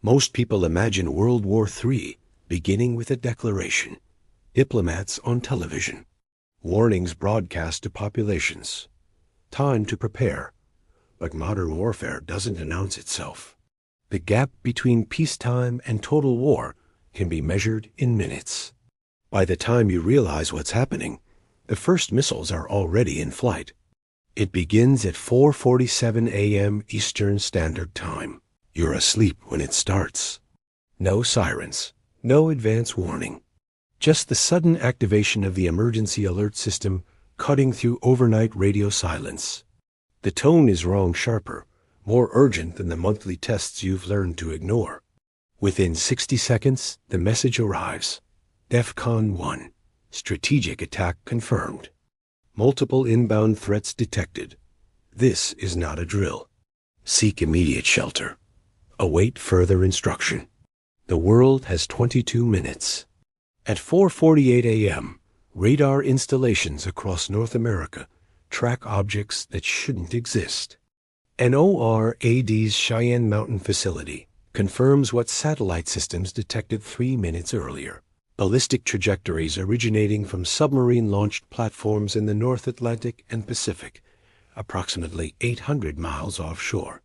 Most people imagine World War III beginning with a declaration, diplomats on television, warnings broadcast to populations, time to prepare. But modern warfare doesn't announce itself. The gap between peacetime and total war can be measured in minutes. By the time you realize what's happening, the first missiles are already in flight. It begins at 4:47 a.m. Eastern Standard Time. You're asleep when it starts. No sirens, no advance warning. Just the sudden activation of the emergency alert system cutting through overnight radio silence. The tone is wrong sharper, more urgent than the monthly tests you've learned to ignore. Within 60 seconds, the message arrives. DEFCON 1. Strategic attack confirmed. Multiple inbound threats detected. This is not a drill. Seek immediate shelter. Await further instruction. The world has 22 minutes. At 4:48 a.m., radar installations across North America track objects that shouldn't exist. An ORAD's Cheyenne Mountain facility confirms what satellite systems detected 3 minutes earlier. Ballistic trajectories originating from submarine-launched platforms in the North Atlantic and Pacific, approximately 800 miles offshore.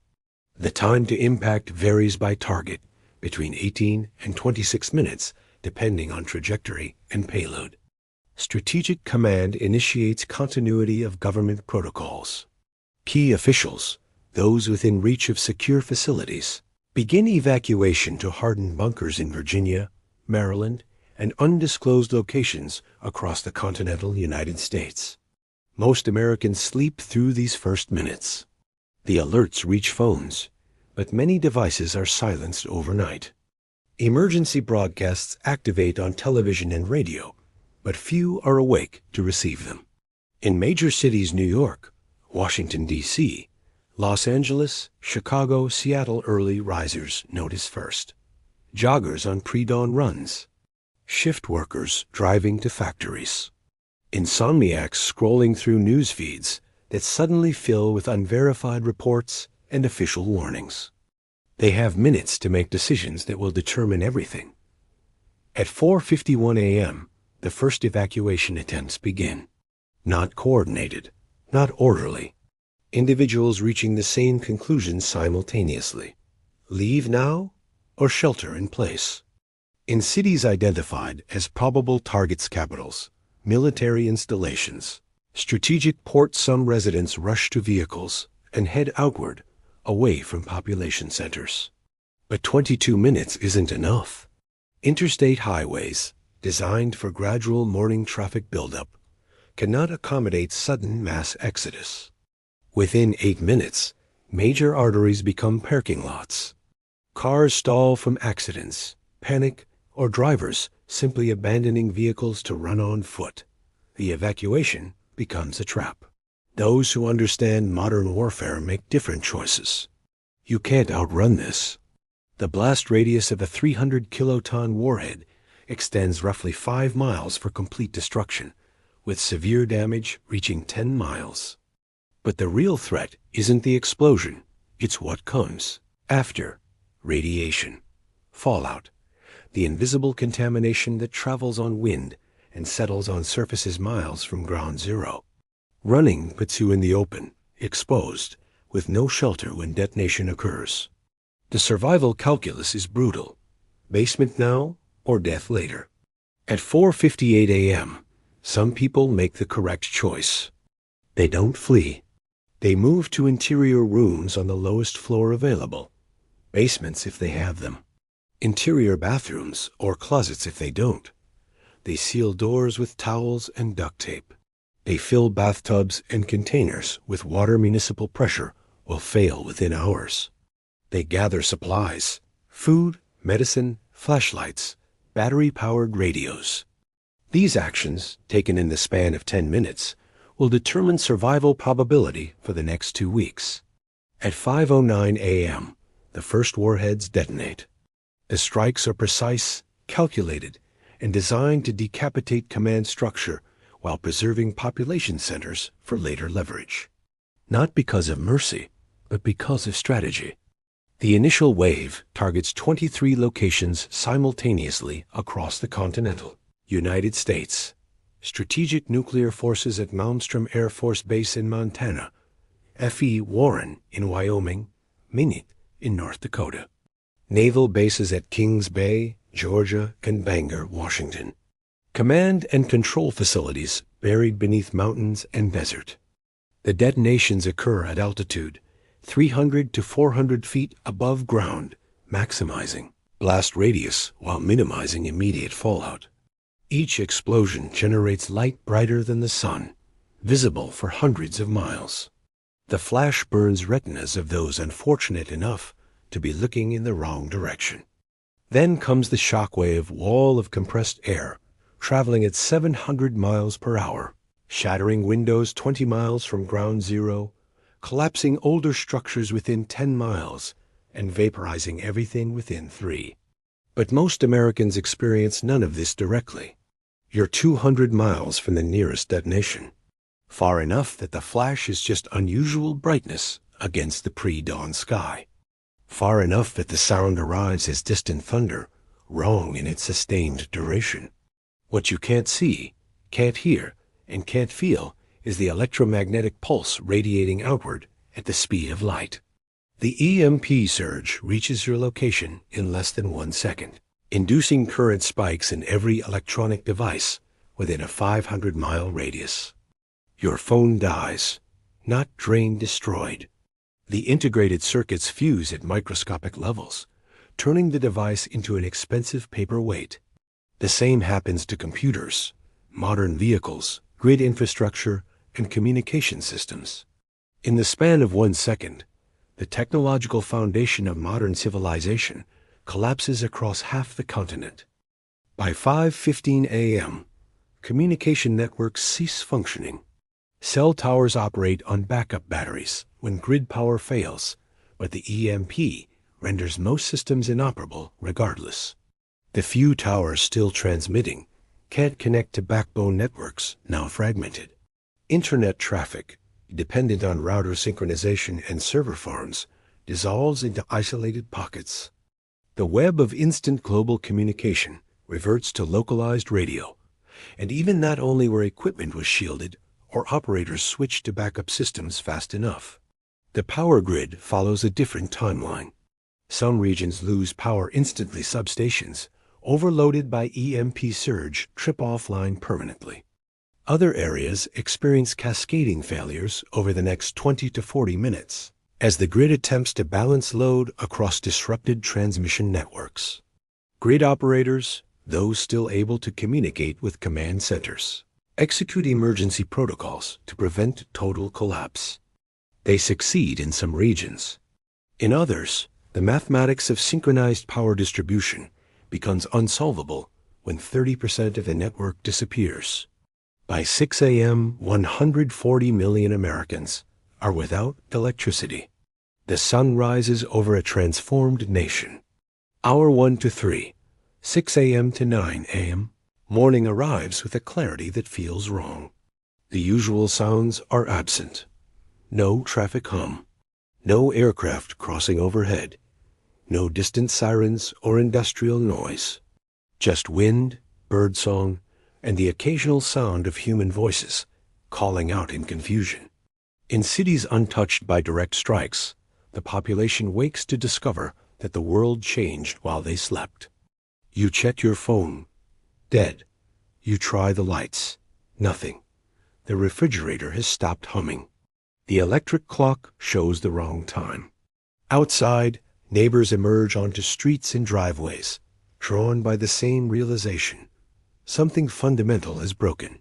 The time to impact varies by target, between 18 and 26 minutes, depending on trajectory and payload. Strategic Command initiates continuity of government protocols. Key officials, those within reach of secure facilities, begin evacuation to hardened bunkers in Virginia, Maryland, and undisclosed locations across the continental United States. Most Americans sleep through these first minutes. The alerts reach phones, but many devices are silenced overnight. Emergency broadcasts activate on television and radio, but few are awake to receive them. In major cities New York, Washington, D.C., Los Angeles, Chicago, Seattle early risers notice first. Joggers on pre-dawn runs. Shift workers driving to factories. Insomniacs scrolling through news feeds that suddenly fill with unverified reports and official warnings. They have minutes to make decisions that will determine everything. At 4:51 a.m., the first evacuation attempts begin. Not coordinated, not orderly. Individuals reaching the same conclusion simultaneously. Leave now or shelter in place. In cities identified as probable targets capitals, military installations, strategic ports, some residents rush to vehicles and head outward, away from population centers. But 22 minutes isn't enough. Interstate highways, designed for gradual morning traffic buildup, cannot accommodate sudden mass exodus. Within 8 minutes, major arteries become parking lots. Cars stall from accidents, panic, or drivers simply abandoning vehicles to run on foot. The evacuation becomes a trap. Those who understand modern warfare make different choices. You can't outrun this. The blast radius of a 300-kiloton warhead extends roughly 5 miles for complete destruction, with severe damage reaching 10 miles. But the real threat isn't the explosion, it's what comes after: radiation, fallout, the invisible contamination that travels on wind and settles on surfaces miles from ground zero. Running puts you in the open, exposed, with no shelter when detonation occurs. The survival calculus is brutal. Basement now or death later. At 4:58 a.m., some people make the correct choice. They don't flee. They move to interior rooms on the lowest floor available. Basements if they have them. Interior bathrooms or closets if they don't. They seal doors with towels and duct tape. They fill bathtubs and containers with water. Municipal pressure will fail within hours. They gather supplies, food, medicine, flashlights, battery-powered radios. These actions, taken in the span of 10 minutes, will determine survival probability for the next 2 weeks. At 5:09 a.m., the first warheads detonate. The strikes are precise, calculated, and designed to decapitate command structure while preserving population centers for later leverage. Not because of mercy, but because of strategy. The initial wave targets 23 locations simultaneously across the continental United States. Strategic Nuclear Forces at Malmstrom Air Force Base in Montana, F.E. Warren in Wyoming, Minot in North Dakota. Naval bases at Kings Bay, Georgia, and Bangor, Washington. Command and control facilities buried beneath mountains and desert. The detonations occur at altitude 300 to 400 feet above ground, maximizing blast radius while minimizing immediate fallout. Each explosion generates light brighter than the sun, visible for hundreds of miles. The flash burns retinas of those unfortunate enough to be looking in the wrong direction. Then comes the shockwave wall of compressed air, traveling at 700 miles per hour, shattering windows 20 miles from ground zero, collapsing older structures within 10 miles, and vaporizing everything within 3. But most Americans experience none of this directly. You're 200 miles from the nearest detonation, far enough that the flash is just unusual brightness against the pre-dawn sky, far enough that the sound arrives as distant thunder, wrong in its sustained duration. What you can't see, can't hear, and can't feel is the electromagnetic pulse radiating outward at the speed of light. The EMP surge reaches your location in less than 1 second, inducing current spikes in every electronic device within a 500-mile radius. Your phone dies, not drained, destroyed. The integrated circuits fuse at microscopic levels, turning the device into an expensive paperweight. The same happens to computers, modern vehicles, grid infrastructure, and communication systems. In the span of 1 second, the technological foundation of modern civilization collapses across half the continent. By 5:15 a.m., communication networks cease functioning. Cell towers operate on backup batteries when grid power fails, but the EMP renders most systems inoperable regardless. The few towers still transmitting can't connect to backbone networks now fragmented. Internet traffic, dependent on router synchronization and server farms, dissolves into isolated pockets. The web of instant global communication reverts to localized radio, and even not only where equipment was shielded or operators switched to backup systems fast enough. The power grid follows a different timeline. Some regions lose power instantly. Substations, overloaded by EMP surge, trip offline permanently. Other areas experience cascading failures over the next 20 to 40 minutes as the grid attempts to balance load across disrupted transmission networks. Grid operators, those still able to communicate with command centers, execute emergency protocols to prevent total collapse. They succeed in some regions. In others, the mathematics of synchronized power distribution becomes unsolvable when 30% of the network disappears. By 6 a.m., 140 million Americans are without electricity. The sun rises over a transformed nation. Hour 1 to 3, 6 a.m. to 9 a.m., morning arrives with a clarity that feels wrong. The usual sounds are absent. No traffic hum, no aircraft crossing overhead, no distant sirens or industrial noise. Just wind, birdsong, and the occasional sound of human voices calling out in confusion. In cities untouched by direct strikes, the population wakes to discover that the world changed while they slept. You check your phone, dead. You try the lights, nothing. The refrigerator has stopped humming. The electric clock shows the wrong time. Outside, neighbors emerge onto streets and driveways, drawn by the same realization. Something fundamental has broken.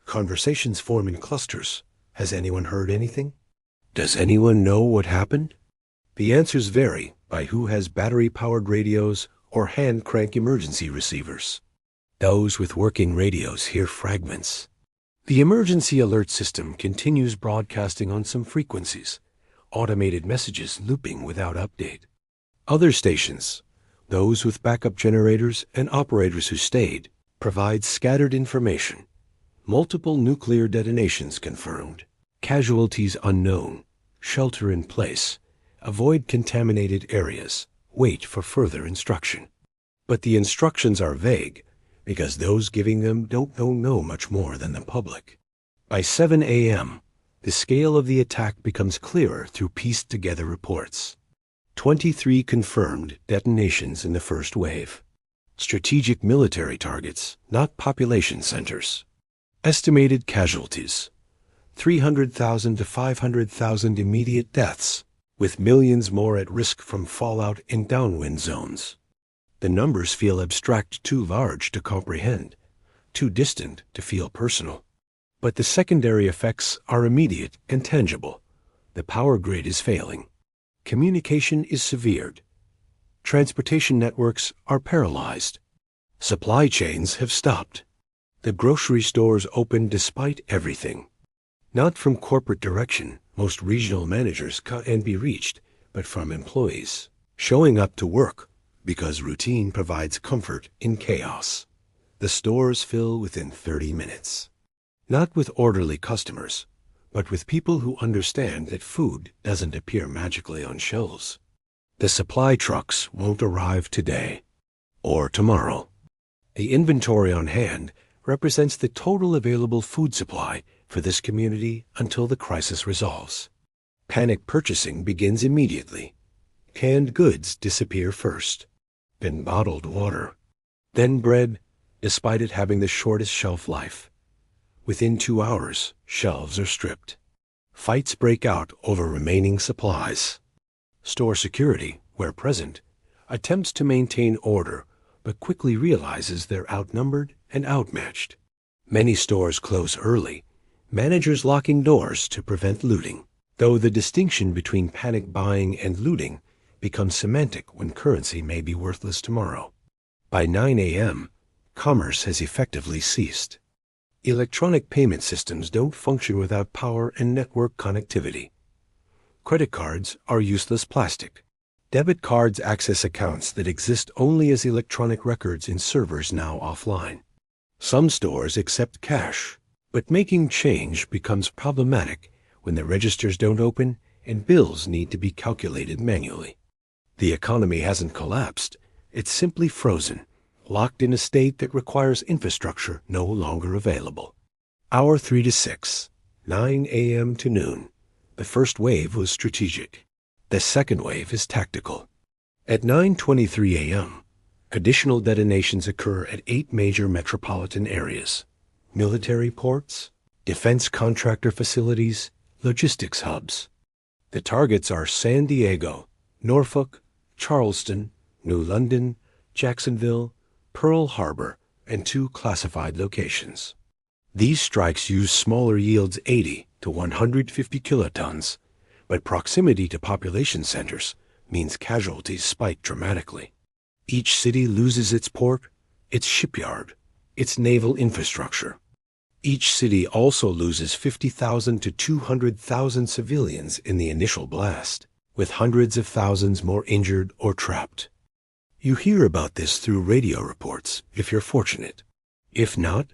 Conversations form in clusters. Has anyone heard anything? Does anyone know what happened? The answers vary by who has battery-powered radios or hand-crank emergency receivers. Those with working radios hear fragments. The emergency alert system continues broadcasting on some frequencies, automated messages looping without update. Other stations, those with backup generators and operators who stayed, provide scattered information. Multiple nuclear detonations confirmed, casualties unknown, shelter in place, Avoid contaminated areas. Wait for further instruction. But the instructions are vague because those giving them don't know much more than the public. By 7 a.m., the scale of the attack becomes clearer through pieced-together reports. 23 confirmed detonations in the first wave. Strategic military targets, not population centers. Estimated casualties: 300,000 to 500,000 immediate deaths, with millions more at risk from fallout in downwind zones. The numbers feel abstract, too large to comprehend, too distant to feel personal. But the secondary effects are immediate and tangible. The power grid is failing. Communication is severed. Transportation networks are paralyzed. Supply chains have stopped. The grocery stores open despite everything. Not from corporate direction, most regional managers can be reached, but from employees showing up to work because routine provides comfort in chaos. The stores fill within 30 minutes. Not with orderly customers, but with people who understand that food doesn't appear magically on shelves. The supply trucks won't arrive today or tomorrow. The inventory on hand represents the total available food supply for this community until the crisis resolves. Panic purchasing begins immediately. Canned goods disappear first, then bottled water, then bread, despite it having the shortest shelf life. Within 2 hours, shelves are stripped. Fights break out over remaining supplies. Store security, where present, attempts to maintain order, but quickly realizes they're outnumbered and outmatched. Many stores close early, managers locking doors to prevent looting, though the distinction between panic buying and looting becomes semantic when currency may be worthless tomorrow. By 9 a.m., commerce has effectively ceased. Electronic payment systems don't function without power and network connectivity. Credit cards are useless plastic. Debit cards access accounts that exist only as electronic records in servers now offline. Some stores accept cash, but making change becomes problematic when the registers don't open and bills need to be calculated manually. The economy hasn't collapsed, it's simply frozen, locked in a state that requires infrastructure no longer available. Hour 3 to 6, 9 a.m. to noon. The first wave was strategic. The second wave is tactical. At 9:23 a.m., additional detonations occur at 8 major metropolitan areas: military ports, defense contractor facilities, logistics hubs. The targets are San Diego, Norfolk, Charleston, New London, Jacksonville, Pearl Harbor, and 2 classified locations. These strikes use smaller yields 80 to 150 kilotons, but proximity to population centers means casualties spike dramatically. Each city loses its port, its shipyard, its naval infrastructure. Each city also loses 50,000 to 200,000 civilians in the initial blast, with hundreds of thousands more injured or trapped. You hear about this through radio reports, if you're fortunate. If not,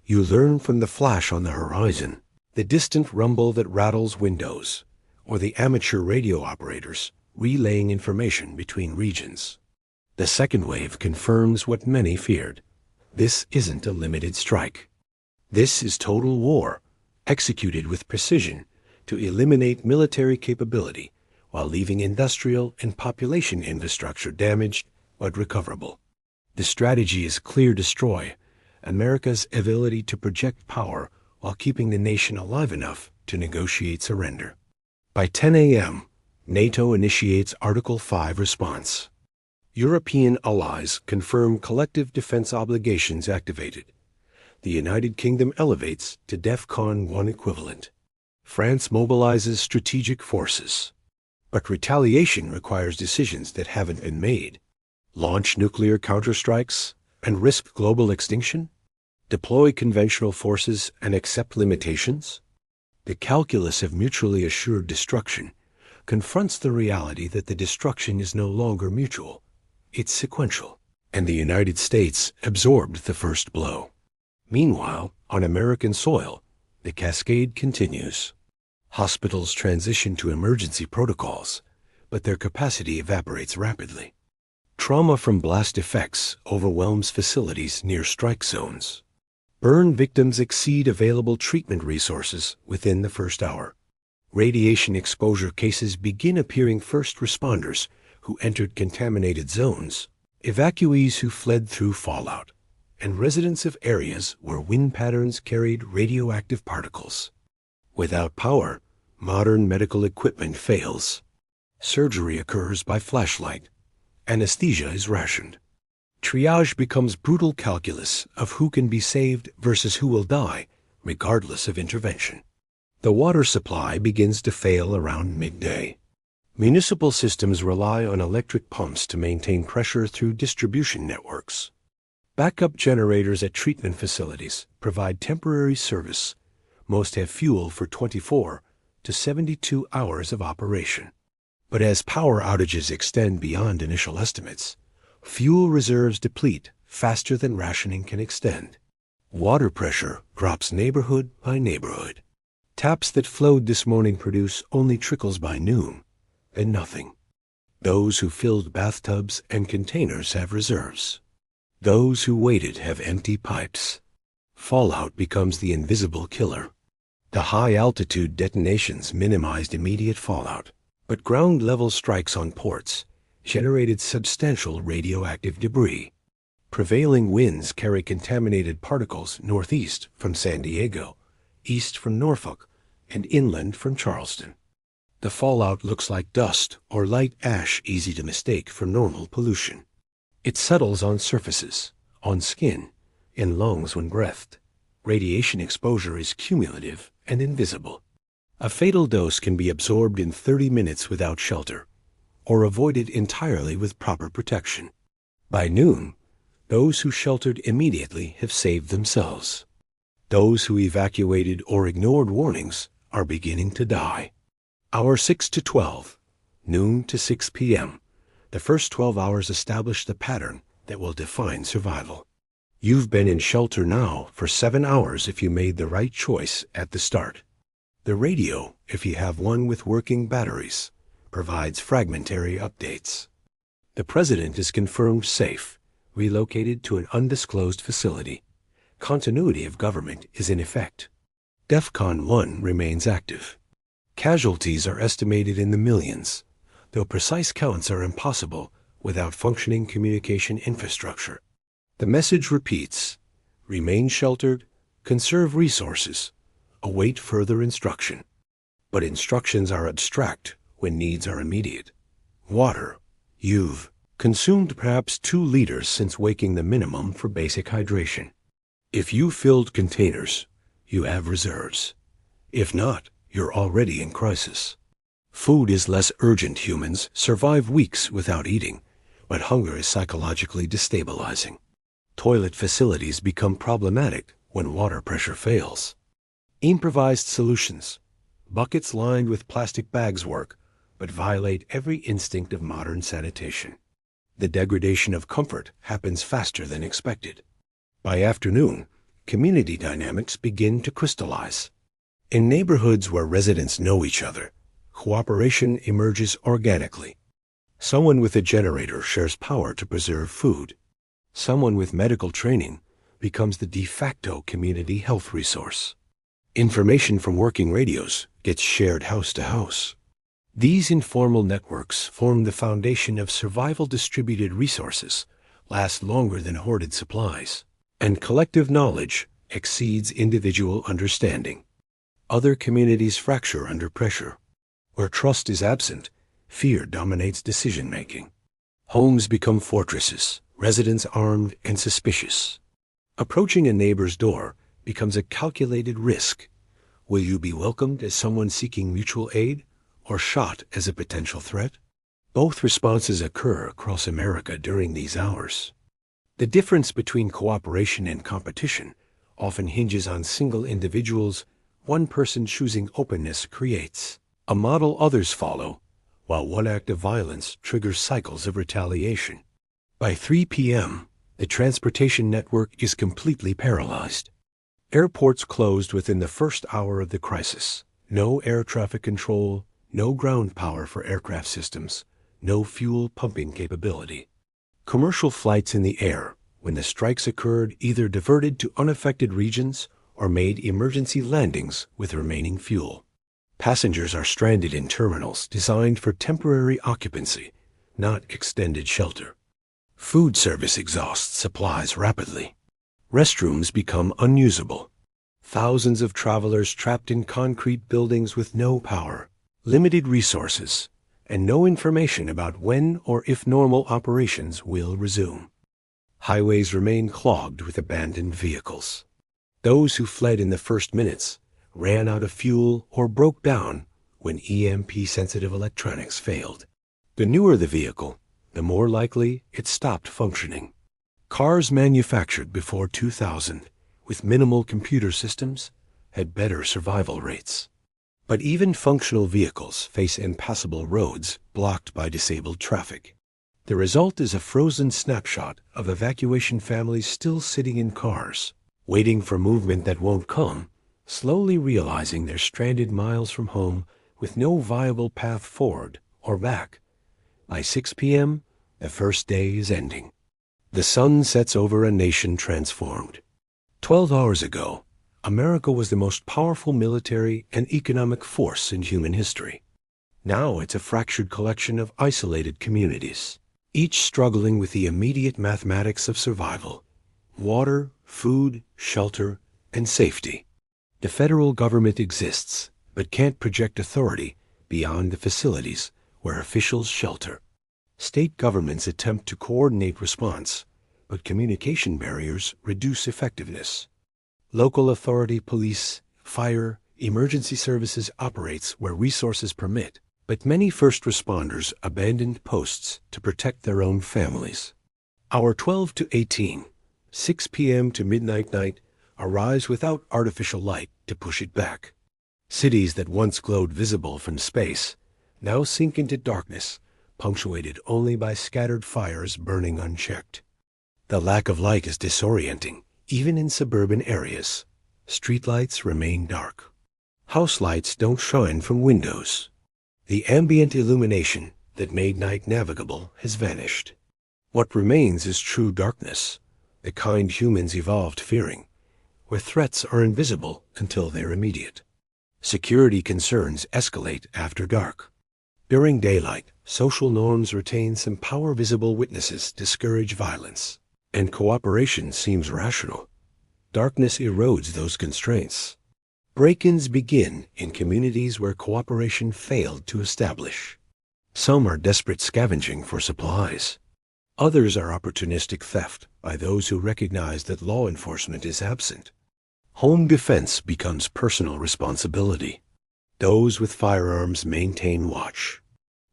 you learn from the flash on the horizon, the distant rumble that rattles windows, or the amateur radio operators relaying information between regions. The second wave confirms what many feared. This isn't a limited strike. This is total war, executed with precision to eliminate military capability while leaving industrial and population infrastructure damaged but recoverable. The strategy is clear: destroy America's ability to project power while keeping the nation alive enough to negotiate surrender. By 10 a.m., NATO initiates Article 5 response. European allies confirm collective defense obligations activated. The United Kingdom elevates to DEFCON 1 equivalent. France mobilizes strategic forces. But retaliation requires decisions that haven't been made. Launch nuclear counterstrikes and risk global extinction? Deploy conventional forces and accept limitations? The calculus of mutually assured destruction confronts the reality that the destruction is no longer mutual. It's sequential, and the United States absorbed the first blow. Meanwhile, on American soil, the cascade continues. Hospitals transition to emergency protocols, but their capacity evaporates rapidly. Trauma from blast effects overwhelms facilities near strike zones. Burn victims exceed available treatment resources within the first hour. Radiation exposure cases begin appearing first responders who entered contaminated zones, evacuees who fled through fallout, and residents of areas where wind patterns carried radioactive particles. Without power, modern medical equipment fails. Surgery occurs by flashlight. Anesthesia is rationed. Triage becomes brutal calculus of who can be saved versus who will die, regardless of intervention. The water supply begins to fail around midday. Municipal systems rely on electric pumps to maintain pressure through distribution networks. Backup generators at treatment facilities provide temporary service. Most have fuel for 24 to 72 hours of operation. But as power outages extend beyond initial estimates, fuel reserves deplete faster than rationing can extend. Water pressure drops neighborhood by neighborhood. Taps that flowed this morning produce only trickles by noon, and nothing. Those who filled bathtubs and containers have reserves. Those who waited have empty pipes. Fallout becomes the invisible killer. The high-altitude detonations minimized immediate fallout, but ground-level strikes on ports generated substantial radioactive debris. Prevailing winds carry contaminated particles northeast from San Diego, east from Norfolk, and inland from Charleston. The fallout looks like dust or light ash easy to mistake for normal pollution. It settles on surfaces, on skin, in lungs when breathed. Radiation exposure is cumulative and invisible. A fatal dose can be absorbed in 30 minutes without shelter, or avoided entirely with proper protection. By noon, those who sheltered immediately have saved themselves. Those who evacuated or ignored warnings are beginning to die. Hour 6 to 12, noon to 6 p.m. The first 12 hours establish the pattern that will define survival. You've been in shelter now for 7 hours if you made the right choice at the start. The radio, if you have one with working batteries, provides fragmentary updates. The president is confirmed safe, relocated to an undisclosed facility. Continuity of government is in effect. DEFCON 1 remains active. Casualties are estimated in the millions, though precise counts are impossible without functioning communication infrastructure. The message repeats: remain sheltered, conserve resources, await further instruction. But instructions are abstract when needs are immediate. Water. You've consumed perhaps 2 liters since waking the minimum for basic hydration. If you filled containers, you have reserves. If not, you're already in crisis. Food is less urgent. Humans survive weeks without eating, but hunger is psychologically destabilizing. Toilet facilities become problematic when water pressure fails. Improvised solutions. Buckets lined with plastic bags work, but violate every instinct of modern sanitation. The degradation of comfort happens faster than expected. By afternoon, community dynamics begin to crystallize. In neighborhoods where residents know each other, cooperation emerges organically. Someone with a generator shares power to preserve food. Someone with medical training becomes the de facto community health resource. Information from working radios gets shared house to house. These informal networks form the foundation of survival. Distributed resources last longer than hoarded supplies, and collective knowledge exceeds individual understanding. Other communities fracture under pressure. Where trust is absent, fear dominates decision-making. Homes become fortresses, residents armed and suspicious. Approaching a neighbor's door becomes a calculated risk. Will you be welcomed as someone seeking mutual aid, or shot as a potential threat? Both responses occur across America during these hours. The difference between cooperation and competition often hinges on single individuals. One person choosing openness creates a model others follow, while one act of violence triggers cycles of retaliation. By 3 p.m., the transportation network is completely paralyzed. Airports closed within the first hour of the crisis. No air traffic control, no ground power for aircraft systems, no fuel pumping capability. Commercial flights in the air, when the strikes occurred, either diverted to unaffected regions or made emergency landings with remaining fuel. Passengers are stranded in terminals designed for temporary occupancy, not extended shelter. Food service exhausts supplies rapidly. Restrooms become unusable. Thousands of travelers trapped in concrete buildings with no power, limited resources, and no information about when or if normal operations will resume. Highways remain clogged with abandoned vehicles. Those who fled in the first minutes ran out of fuel or broke down when EMP-sensitive electronics failed. The newer the vehicle, the more likely it stopped functioning. Cars manufactured before 2000 with minimal computer systems had better survival rates. But even functional vehicles face impassable roads blocked by disabled traffic. The result is a frozen snapshot of evacuation families still sitting in cars, waiting for movement that won't come, slowly realizing they're stranded miles from home with no viable path forward or back. By 6 p.m., the first day is ending. The sun sets over a nation transformed. 12 hours ago, America was the most powerful military and economic force in human history. Now it's a fractured collection of isolated communities, each struggling with the immediate mathematics of survival: water, food, shelter, and safety. The federal government exists, but can't project authority beyond the facilities where officials shelter. State governments attempt to coordinate response, but communication barriers reduce effectiveness. Local authority, police, fire, emergency services operates where resources permit, but many first responders abandoned posts to protect their own families. Our 12 to 18, 6 p.m. to midnight night arise without artificial light to push it back. Cities that once glowed visible from space now sink into darkness, punctuated only by scattered fires burning unchecked. The lack of light is disorienting, even in suburban areas. Streetlights remain dark. House lights don't shine from windows. The ambient illumination that made night navigable has vanished. What remains is true darkness, the kind humans evolved fearing, where threats are invisible until they're immediate. Security concerns escalate after dark. During daylight, social norms retain some power. Visible witnesses discourage violence, and cooperation seems rational. Darkness erodes those constraints. Break-ins begin in communities where cooperation failed to establish. Some are desperate scavenging for supplies. Others are opportunistic theft by those who recognize that law enforcement is absent. Home defense becomes personal responsibility. Those with firearms maintain watch.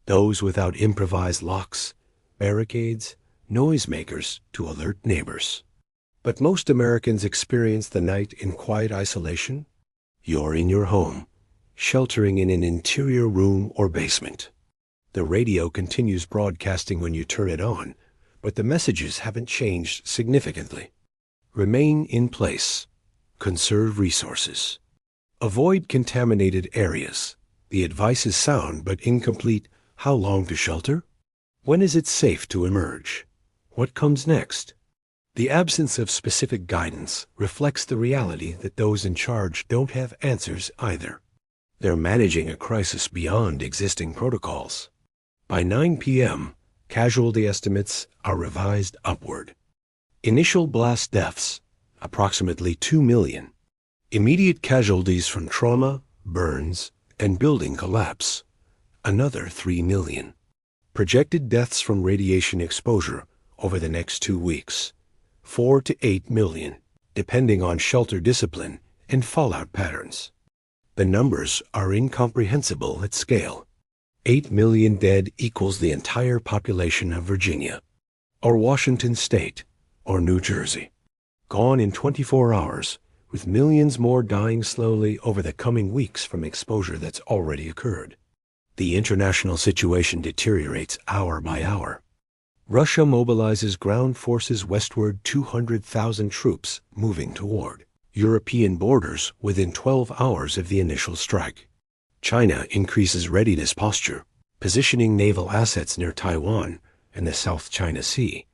Those without improvised locks, barricades, noisemakers to alert neighbors. But most Americans experience the night in quiet isolation. You're in your home, sheltering in an interior room or basement. The radio continues broadcasting when you turn it on, but the messages haven't changed significantly. Remain in place. Conserve resources. Avoid contaminated areas. The advice is sound but incomplete. How long to shelter? When is it safe to emerge? What comes next? The absence of specific guidance reflects the reality that those in charge don't have answers either. They're managing a crisis beyond existing protocols. By 9 p.m., casualty estimates are revised upward. Initial blast deaths, approximately 2 million. Immediate casualties from trauma, burns, and building collapse, another 3 million. Projected deaths from radiation exposure over the next 2 weeks, 4 to 8 million, depending on shelter discipline and fallout patterns. The numbers are incomprehensible at scale. 8 million dead equals the entire population of Virginia, or Washington State, or New Jersey. Gone in 24 hours, with millions more dying slowly over the coming weeks from exposure that's already occurred. The international situation deteriorates hour by hour. Russia mobilizes ground forces westward, 200,000 troops moving toward European borders within 12 hours of the initial strike. China increases readiness posture, positioning naval assets near Taiwan and the South China Sea.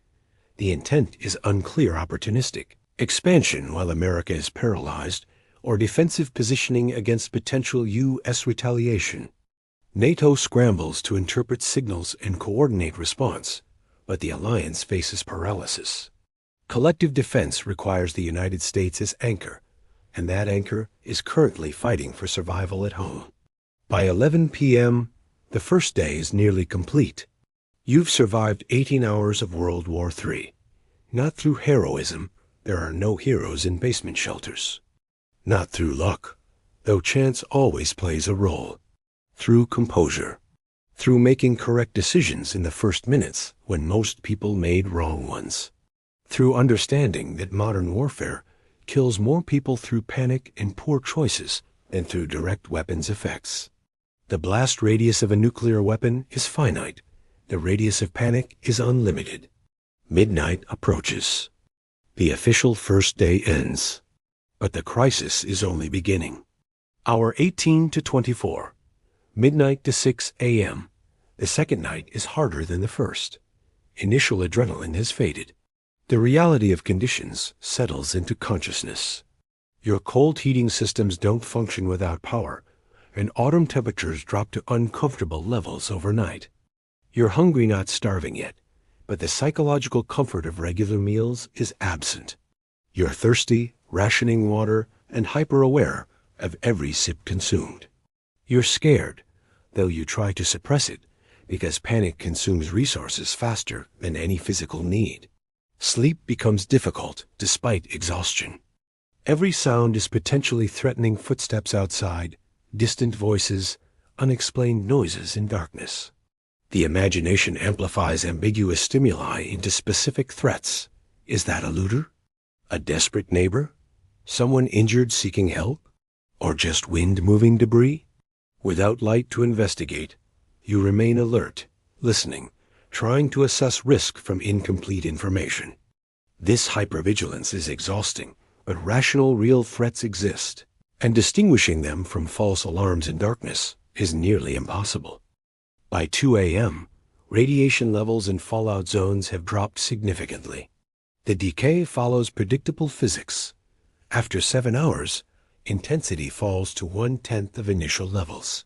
The intent is unclear: opportunistic expansion while America is paralyzed, or defensive positioning against potential U.S. retaliation. NATO scrambles to interpret signals and coordinate response, but the alliance faces paralysis. Collective defense requires the United States as anchor, and that anchor is currently fighting for survival at home. By 11 p.m., the first day is nearly complete. You've survived 18 hours of World War III. Not through heroism, there are no heroes in basement shelters. Not through luck, though chance always plays a role. Through composure. Through making correct decisions in the first minutes when most people made wrong ones. Through understanding that modern warfare kills more people through panic and poor choices than through direct weapons effects. The blast radius of a nuclear weapon is finite. The radius of panic is unlimited. Midnight approaches. The official first day ends. But the crisis is only beginning. Hour 18 to 24. Midnight to 6 a.m. The second night is harder than the first. Initial adrenaline has faded. The reality of conditions settles into consciousness. Your cold heating systems don't function without power, and autumn temperatures drop to uncomfortable levels overnight. You're hungry, not starving yet, but the psychological comfort of regular meals is absent. You're thirsty, rationing water, and hyper-aware of every sip consumed. You're scared, though you try to suppress it, because panic consumes resources faster than any physical need. Sleep becomes difficult despite exhaustion. Every sound is potentially threatening: footsteps outside, distant voices, unexplained noises in darkness. The imagination amplifies ambiguous stimuli into specific threats. Is that a looter? A desperate neighbor? Someone injured seeking help? Or just wind-moving debris? Without light to investigate, you remain alert, listening, trying to assess risk from incomplete information. This hypervigilance is exhausting, but rational, real threats exist, and distinguishing them from false alarms in darkness is nearly impossible. By 2 a.m., radiation levels in fallout zones have dropped significantly. The decay follows predictable physics. After 7 hours, intensity falls to 1/10 of initial levels.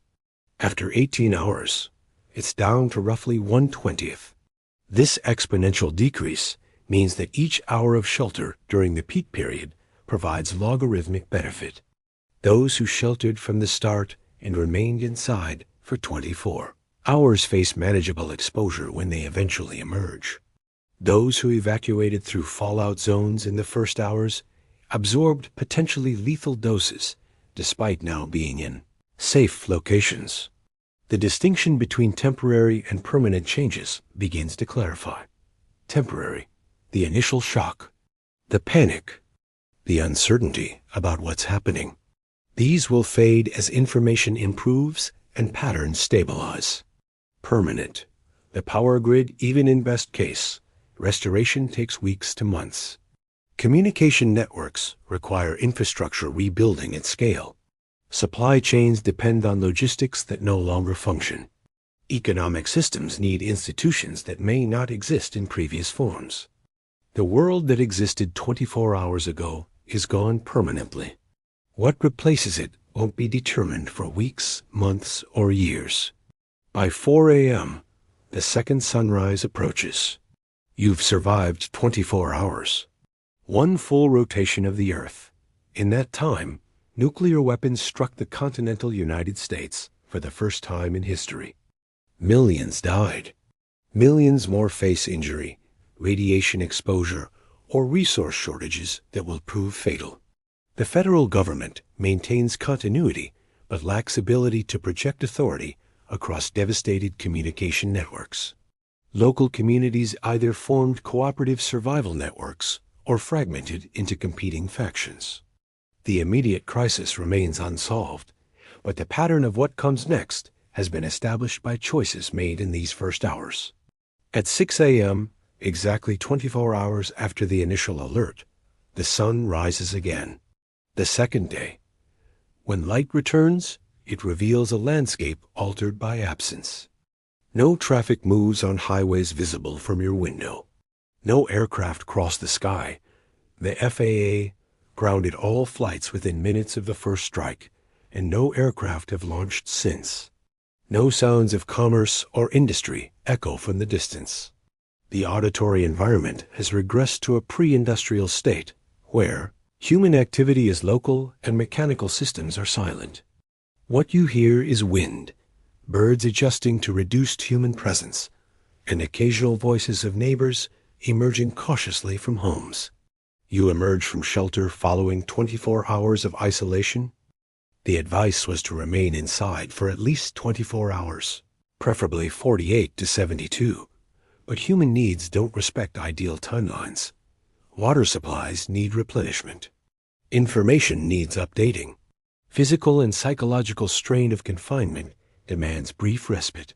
After 18 hours, it's down to roughly 1/20. This exponential decrease means that each hour of shelter during the peak period provides logarithmic benefit. Those who sheltered from the start and remained inside for 24 hours face manageable exposure when they eventually emerge. Those who evacuated through fallout zones in the first hours absorbed potentially lethal doses, despite now being in safe locations. The distinction between temporary and permanent changes begins to clarify. Temporary, the initial shock, the panic, the uncertainty about what's happening. These will fade as information improves and patterns stabilize. Permanent, the power grid, even in best case, restoration takes weeks to months. Communication networks require infrastructure rebuilding at scale. Supply chains depend on logistics that no longer function. Economic systems need institutions that may not exist in previous forms. The world that existed 24 hours ago is gone permanently. What replaces it won't be determined for weeks, months, or years. By 4 a.m., the second sunrise approaches. You've survived 24 hours. One full rotation of the Earth. In that time, nuclear weapons struck the continental United States for the first time in history. Millions died. Millions more face injury, radiation exposure, or resource shortages that will prove fatal. The federal government maintains continuity but lacks ability to project authority across devastated communication networks. Local communities either formed cooperative survival networks or fragmented into competing factions. The immediate crisis remains unsolved, but the pattern of what comes next has been established by choices made in these first hours. At 6 a.m., exactly 24 hours after the initial alert, the sun rises again. The second day. When light returns, it reveals a landscape altered by absence. No traffic moves on highways visible from your window. No aircraft cross the sky. The FAA grounded all flights within minutes of the first strike, and no aircraft have launched since. No sounds of commerce or industry echo from the distance. The auditory environment has regressed to a pre-industrial state, where human activity is local and mechanical systems are silent. What you hear is wind, birds adjusting to reduced human presence, and occasional voices of neighbors emerging cautiously from homes. You emerge from shelter following 24 hours of isolation. The advice was to remain inside for at least 24 hours, preferably 48 to 72. But human needs don't respect ideal timelines. Water supplies need replenishment. Information needs updating. Physical and psychological strain of confinement demands brief respite.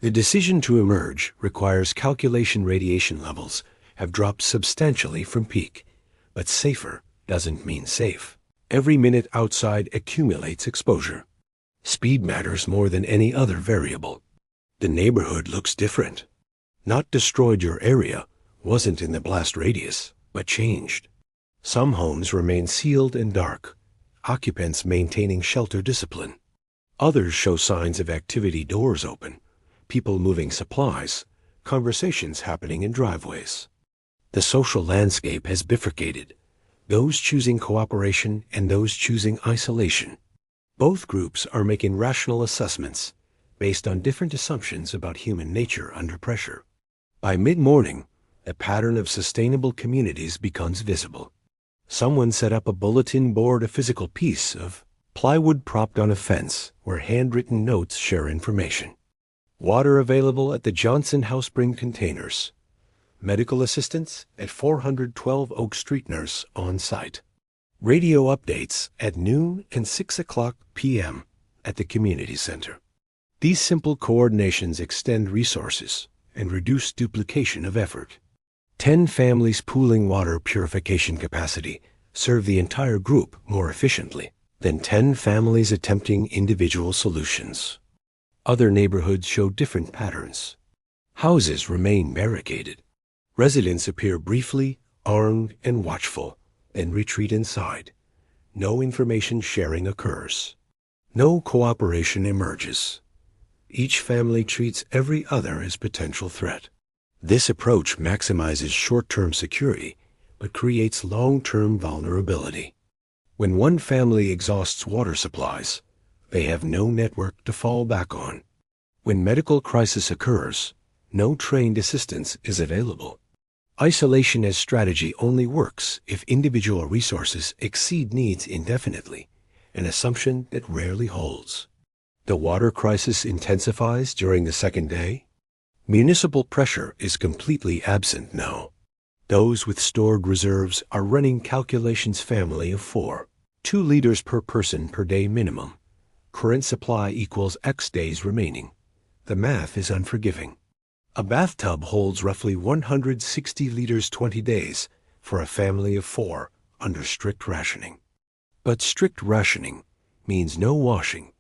The decision to emerge requires calculation radiation levels have dropped substantially from peak, but safer doesn't mean safe. Every minute outside accumulates exposure. Speed matters more than any other variable. The neighborhood looks different. Not destroyed your area, wasn't in the blast radius, but changed. Some homes remain sealed and dark, occupants maintaining shelter discipline. Others show signs of activity, doors open, people moving supplies, conversations happening in driveways. The social landscape has bifurcated, those choosing cooperation and those choosing isolation. Both groups are making rational assessments based on different assumptions about human nature under pressure. By mid-morning, a pattern of sustainable communities becomes visible. Someone set up a bulletin board, a physical piece of plywood propped on a fence where handwritten notes share information. Water available at the Johnson Housepring containers. Medical assistance at 412 Oak Street, nurse on site. Radio updates at noon and 6:00 p.m. at the community center. These simple coordinations extend resources and reduce duplication of effort. 10 families pooling water purification capacity serve the entire group more efficiently than 10 families attempting individual solutions. Other neighborhoods show different patterns. Houses remain barricaded. Residents appear briefly, armed and watchful, then retreat inside. No information sharing occurs. No cooperation emerges. Each family treats every other as potential threat. This approach maximizes short-term security, but creates long-term vulnerability. When one family exhausts water supplies, they have no network to fall back on. When medical crisis occurs, no trained assistance is available. Isolation as strategy only works if individual resources exceed needs indefinitely, an assumption that rarely holds. The water crisis intensifies during the second day. Municipal pressure is completely absent now. Those with stored reserves are running calculations family of 4, 2 liters per person per day minimum. Current supply equals X days remaining. The math is unforgiving. A bathtub holds roughly 160 liters 20 days for a family of 4 under strict rationing. But strict rationing means no washing,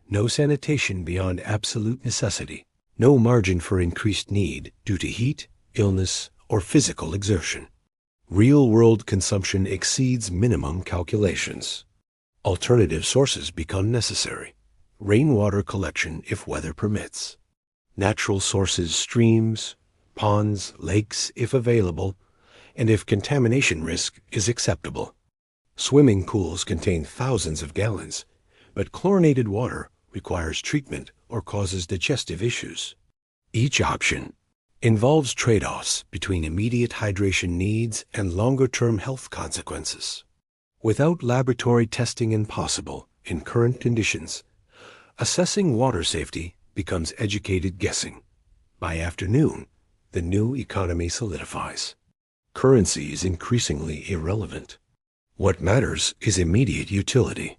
no sanitation beyond absolute necessity, no margin for increased need due to heat, illness, or physical exertion. Real-world consumption exceeds minimum calculations. Alternative sources become necessary. Rainwater collection if weather permits. Natural sources, streams, ponds, lakes if available, and if contamination risk is acceptable. Swimming pools contain thousands of gallons, but chlorinated water requires treatment or causes digestive issues. Each option involves trade-offs between immediate hydration needs and longer-term health consequences. Without laboratory testing impossible in current conditions, assessing water safety becomes educated guessing. By afternoon, the new economy solidifies. Currency is increasingly irrelevant. What matters is immediate utility.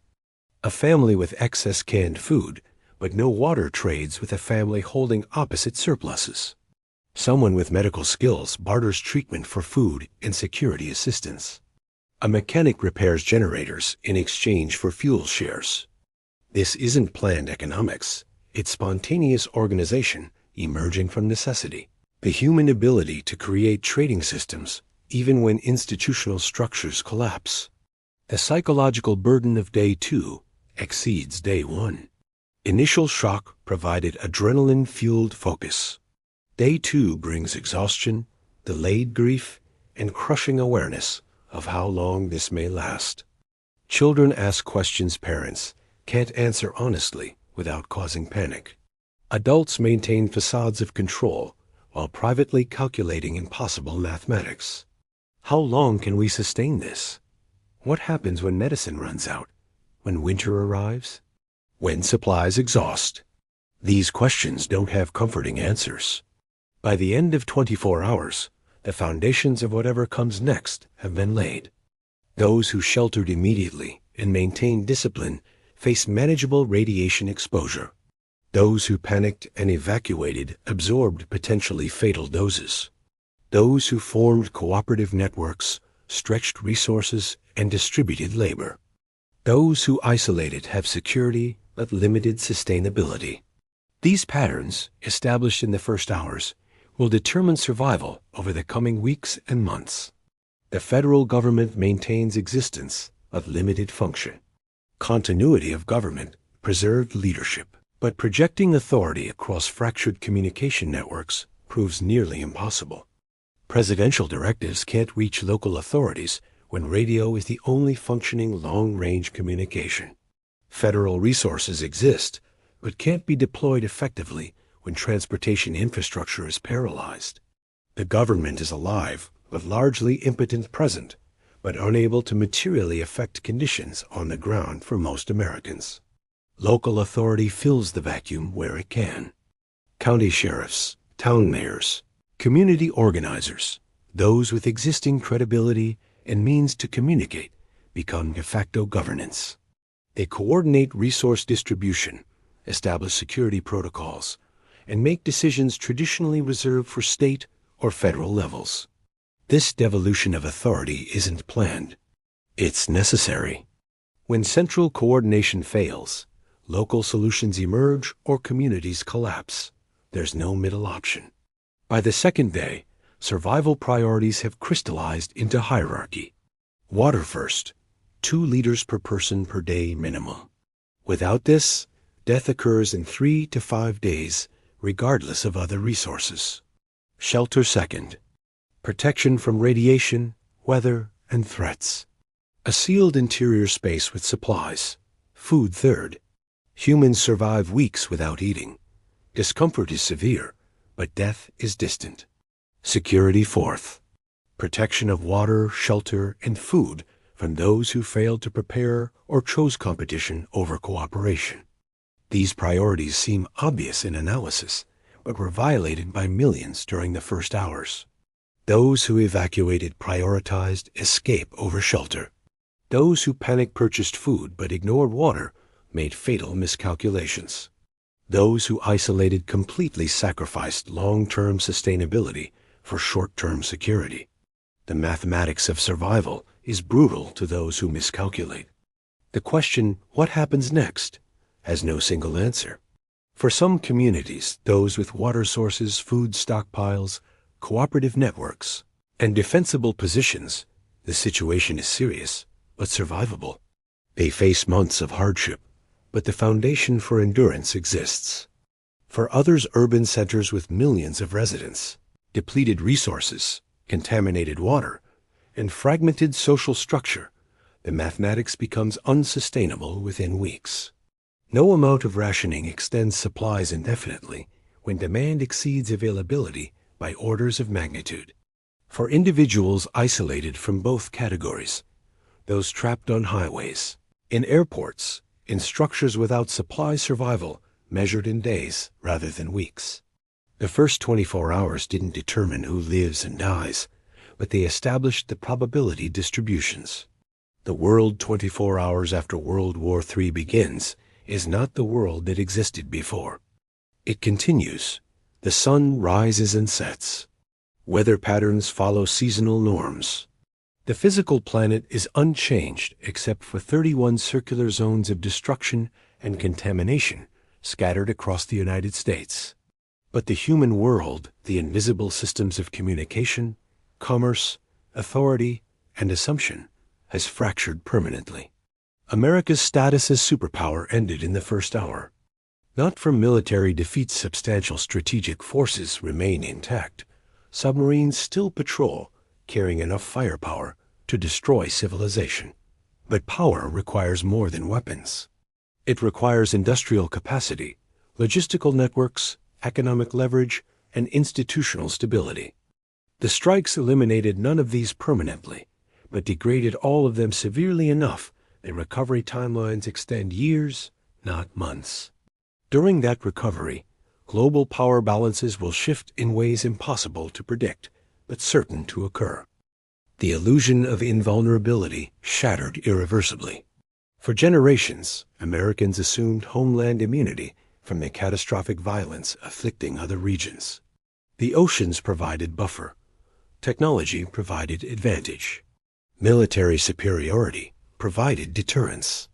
A family with excess canned food, but no water trades with a family holding opposite surpluses. Someone with medical skills barters treatment for food and security assistance. A mechanic repairs generators in exchange for fuel shares. This isn't planned economics. It's spontaneous organization emerging from necessity. The human ability to create trading systems even when institutional structures collapse. The psychological burden of day 2 exceeds day 1. Initial shock provided adrenaline-fueled focus. Day 2 brings exhaustion, delayed grief, and crushing awareness of how long this may last. Children ask questions parents can't answer honestly without causing panic. Adults maintain facades of control while privately calculating impossible mathematics. How long can we sustain this? What happens when medicine runs out? When winter arrives? When supplies exhaust? These questions don't have comforting answers. By the end of 24 hours, the foundations of whatever comes next have been laid. Those who sheltered immediately and maintained discipline face manageable radiation exposure. Those who panicked and evacuated absorbed potentially fatal doses. Those who formed cooperative networks stretched resources and distributed labor. Those who isolated have security but limited sustainability. These patterns, established in the first hours, will determine survival over the coming weeks and months. The federal government maintains existence of limited function. Continuity of government preserved leadership, but projecting authority across fractured communication networks proves nearly impossible. Presidential directives can't reach local authorities when radio is the only functioning long-range communication. Federal resources exist, but can't be deployed effectively when transportation infrastructure is paralyzed. The government is alive, but largely impotent present, but unable to materially affect conditions on the ground for most Americans. Local authority fills the vacuum where it can. County sheriffs, town mayors, community organizers, those with existing credibility and means to communicate, become de facto governance. They coordinate resource distribution, establish security protocols, and make decisions traditionally reserved for state or federal levels. This devolution of authority isn't planned. It's necessary. When central coordination fails, local solutions emerge or communities collapse. There's no middle option. By the second day, survival priorities have crystallized into hierarchy. Water first, 2 liters per person per day minimum. Without this, death occurs in 3 to 5 days, regardless of other resources. Shelter second, protection from radiation, weather, and threats. A sealed interior space with supplies. Food third. Humans survive weeks without eating. Discomfort is severe, but death is distant. Security fourth. Protection of water, shelter, and food from those who failed to prepare or chose competition over cooperation. These priorities seem obvious in analysis, but were violated by millions during the first hours. Those who evacuated prioritized escape over shelter. Those who panic purchased food but ignored water made fatal miscalculations. Those who isolated completely sacrificed long-term sustainability for short-term security. The mathematics of survival is brutal to those who miscalculate. The question, what happens next, has no single answer. For some communities, those with water sources, food stockpiles, cooperative networks, and defensible positions, the situation is serious, but survivable. They face months of hardship, but the foundation for endurance exists. For others, urban centers with millions of residents, depleted resources, contaminated water, and fragmented social structure, the mathematics becomes unsustainable within weeks. No amount of rationing extends supplies indefinitely when demand exceeds availability by orders of magnitude. For individuals isolated from both categories, those trapped on highways, in airports, in structures without supply survival measured in days rather than weeks. The first 24 hours didn't determine who lives and dies, but they established the probability distributions. The world 24 hours after World War III begins is not the world that existed before. It continues. The sun rises and sets. Weather patterns follow seasonal norms. The physical planet is unchanged except for 31 circular zones of destruction and contamination scattered across the United States. But the human world, the invisible systems of communication, commerce, authority, and assumption, has fractured permanently. America's status as superpower ended in the first hour. Not from military defeats, substantial strategic forces remain intact. Submarines still patrol, carrying enough firepower to destroy civilization. But power requires more than weapons. It requires industrial capacity, logistical networks, economic leverage, and institutional stability. The strikes eliminated none of these permanently, but degraded all of them severely enough that recovery timelines extend years, not months. During that recovery, global power balances will shift in ways impossible to predict, but certain to occur. The illusion of invulnerability shattered irreversibly. For generations, Americans assumed homeland immunity from the catastrophic violence afflicting other regions. The oceans provided buffer. Technology provided advantage. Military superiority provided deterrence.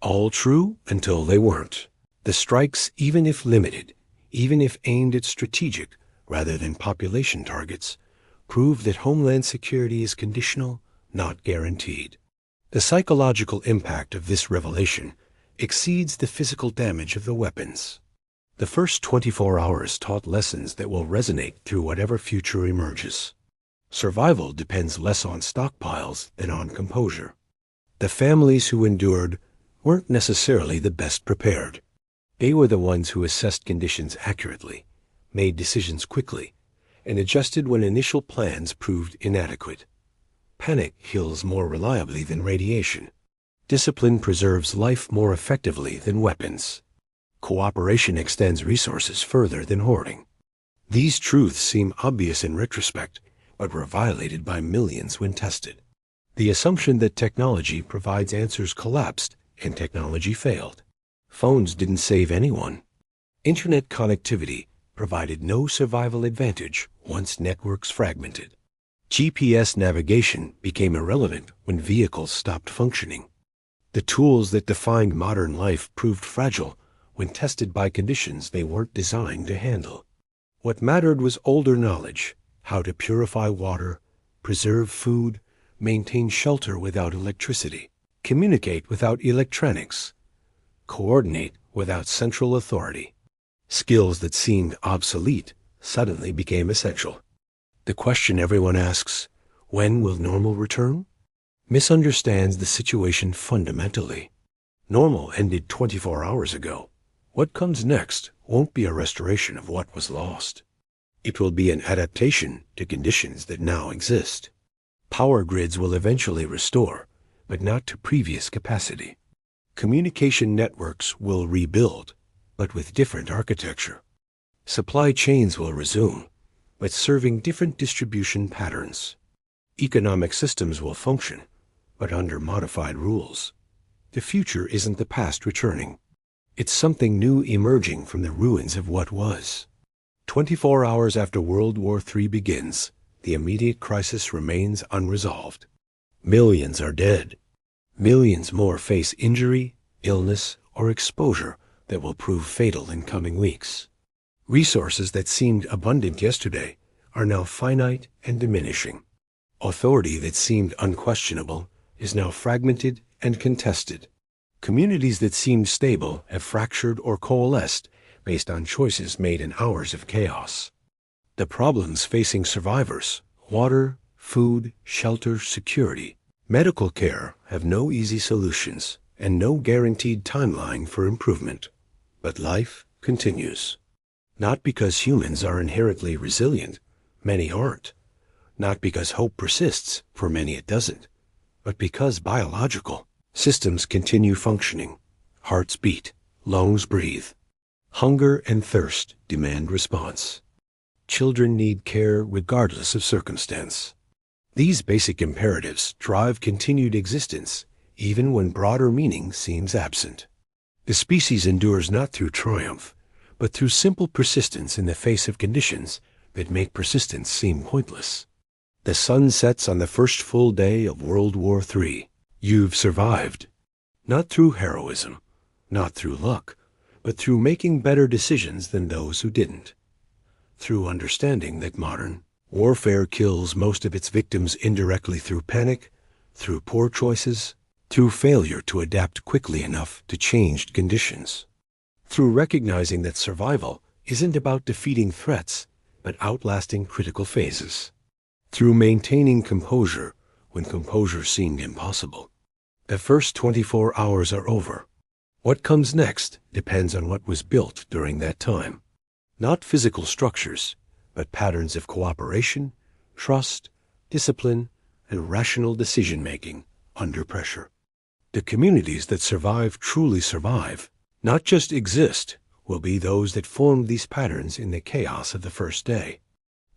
All true until they weren't. The strikes, even if limited, even if aimed at strategic rather than population targets, prove that homeland security is conditional, not guaranteed. The psychological impact of this revelation exceeds the physical damage of the weapons. The first 24 hours taught lessons that will resonate through whatever future emerges. Survival depends less on stockpiles than on composure. The families who endured weren't necessarily the best prepared. They were the ones who assessed conditions accurately, made decisions quickly, and adjusted when initial plans proved inadequate. Panic heals more reliably than radiation. Discipline preserves life more effectively than weapons. Cooperation extends resources further than hoarding. These truths seem obvious in retrospect, but were violated by millions when tested. The assumption that technology provides answers collapsed, and technology failed. Phones didn't save anyone. Internet connectivity provided no survival advantage once networks fragmented. GPS navigation became irrelevant when vehicles stopped functioning. The tools that defined modern life proved fragile when tested by conditions they weren't designed to handle. What mattered was older knowledge, how to purify water, preserve food, maintain shelter without electricity, communicate without electronics, coordinate without central authority. Skills that seemed obsolete suddenly became essential. The question everyone asks, when will normal return, misunderstands the situation fundamentally. Normal ended 24 hours ago. What comes next won't be a restoration of what was lost. It will be an adaptation to conditions that now exist. Power grids will eventually restore, but not to previous capacity. Communication networks will rebuild, but with different architecture. Supply chains will resume, but serving different distribution patterns. Economic systems will function, but under modified rules. The future isn't the past returning. It's something new emerging from the ruins of what was. 24 hours after World War III begins, the immediate crisis remains unresolved. Millions are dead. Millions more face injury, illness, or exposure that will prove fatal in coming weeks. Resources that seemed abundant yesterday are now finite and diminishing. Authority that seemed unquestionable is now fragmented and contested. Communities that seemed stable have fractured or coalesced based on choices made in hours of chaos. The problems facing survivors, water, food, shelter, security, medical care, have no easy solutions and no guaranteed timeline for improvement. But life continues. Not because humans are inherently resilient, many aren't. Not because hope persists, for many it doesn't. But because biological systems continue functioning. Hearts beat, lungs breathe. Hunger and thirst demand response. Children need care regardless of circumstance. These basic imperatives drive continued existence even when broader meaning seems absent. The species endures not through triumph, but through simple persistence in the face of conditions that make persistence seem pointless. The sun sets on the first full day of World War III. You've survived. Not through heroism, not through luck, but through making better decisions than those who didn't. Through understanding that modern warfare kills most of its victims indirectly through panic, through poor choices, through failure to adapt quickly enough to changed conditions. Through recognizing that survival isn't about defeating threats, but outlasting critical phases. Through maintaining composure when composure seemed impossible. The first 24 hours are over. What comes next depends on what was built during that time. Not physical structures, but patterns of cooperation, trust, discipline, and rational decision-making under pressure. The communities that survive truly survive, not just exist, will be those that formed these patterns in the chaos of the first day.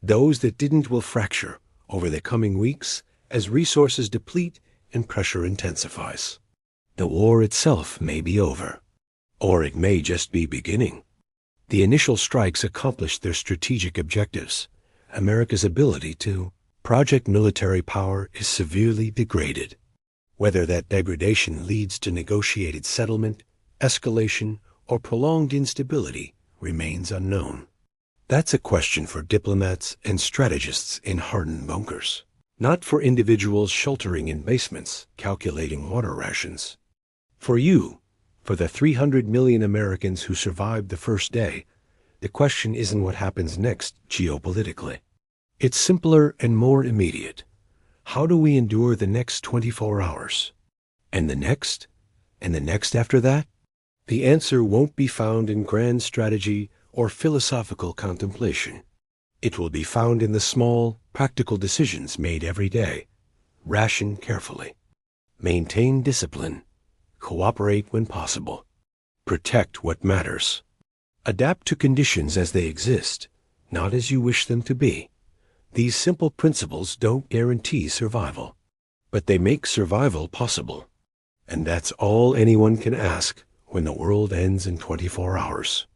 Those that didn't will fracture over the coming weeks as resources deplete and pressure intensifies. The war itself may be over, or it may just be beginning. The initial strikes accomplished their strategic objectives. America's ability to project military power is severely degraded. Whether that degradation leads to negotiated settlement, escalation, or prolonged instability remains unknown. That's a question for diplomats and strategists in hardened bunkers, not for individuals sheltering in basements, calculating water rations. For you, for the 300 million Americans who survived the first day, the question isn't what happens next geopolitically. It's simpler and more immediate. How do we endure the next 24 hours? And the next? And the next after that? The answer won't be found in grand strategy or philosophical contemplation. It will be found in the small, practical decisions made every day. Ration carefully. Maintain discipline. Cooperate when possible. Protect what matters. Adapt to conditions as they exist, not as you wish them to be. These simple principles don't guarantee survival, but they make survival possible. And that's all anyone can ask when the world ends in 24 hours.